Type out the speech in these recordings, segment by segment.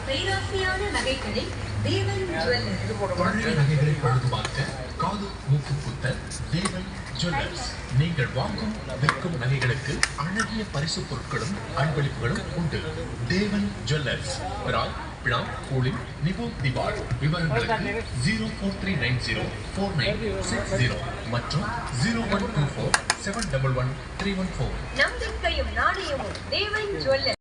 கைராசியான நகைகளை தேவன் ஜுவல்லர்ஸ். பழைய நகைகளை பழுதுபார்க்க காது மூக்கு குத்த தேவன் ஜுவல்லர்ஸ். நீங்கள் வாங்கும் விற்கும் நகைகளுக்கு அழகிய பரிசு பொருட்களும் அன்பளிப்புகளும் உண்டு. தேவன் ஜுவல்லர்ஸ், ராய் பிளா கூலிங் நிபோ திவார். விவரங்களுக்கு 043904960 மற்றும் 0124711314. நம்பிக்கையும் நாணயமும் தேவன் ஜுவல்லர்ஸ்.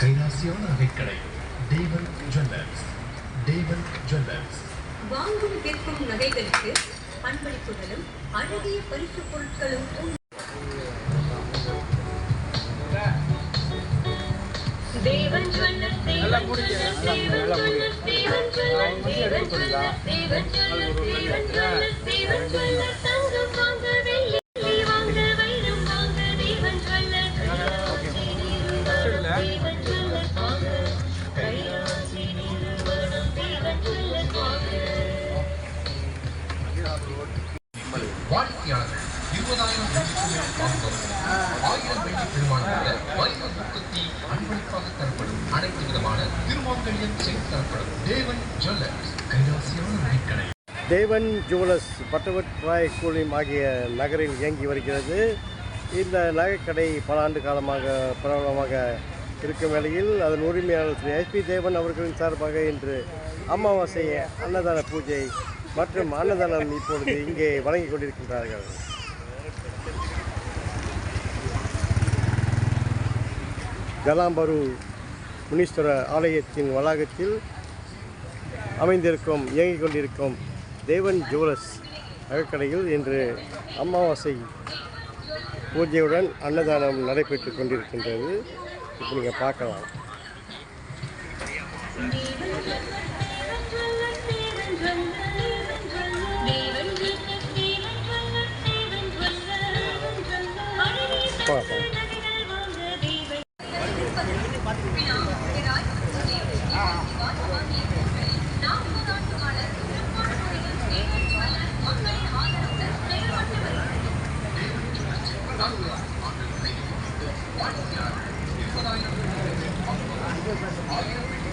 கைராசியான நகைக்கடை தேவன் ஜுவல்லர்ஸ். தேவன் ஜுவல்லர்ஸ். வாங்கும் விற்கும் நகைகளுக்கு அன்பளிப்புகளும் அழகிய பரிசு பொருட்களும் தேவன் ஜுவல்லர்ஸ். தேவன் ஜுவல்லர்ஸ். தேவன் ஜுவல்லர்ஸ். தேவன் ஜுவல்லர்ஸ். தேவன் ஜுவல்லர்ஸ். தேவன் ஜுவல்லர்ஸ். தேவன் ஜுவல்லர்ஸ். தேவன் ஜுவல்லர்ஸ். தங்கம் வாங்க, வெள்ளி வாங்க, வைரம் வாங்க, தேவன் ஜுவல்லர்ஸ். தேவன் ஜுவல்லர்ஸ் வாங்க, கைராசி நிறுவனம் தேவன் ஜுவல்லர்ஸ் வாங்க. வாடிக்கையாளர்கள் 20,000 வாங்கும் 1000 வெள்ளி பெருமானமாக வைர முக்கத்தி அன்பளிப்பாக தரப்படும். அனைத்து விதமான திருமாங்கல்யம் செய்து தரப்படும். தேவன் ஜுவல்லர்ஸ். கைராசியான நகைக்கடை தேவன் ஜுவல்லர்ஸ் பட்டவட் ராய் கூலிம் ஆகிய நகரில் இயங்கி வருகிறது. இந்த நகைக்கடை பல ஆண்டு காலமாக பிரபலமாக இருக்கும் வேளையில் அதன் உரிமையாளர் திரு எஸ்பி தேவன் அவர்களின் சார்பாக இன்று அமாவாசை அன்னதான பூஜை மற்றும் அன்னதானம் இப்பொழுது இங்கே வழங்கிக் கொண்டிருக்கின்றார்கள். கலாம்பரு முனீஸ்வர ஆலயத்தின் வளாகத்தில் அமைந்திருக்கும் இயங்கிக் கொண்டிருக்கும் தேவன் ஜுவல்லர்ஸ் நகைக்கடையில் இன்று அமாவாசை பூஜையுடன் அன்னதானம் நடைபெற்று கொண்டிருக்கின்றது. இப்போ நீங்கள் பார்க்கலாம். வாடிக்கையாளர்கள் 20,000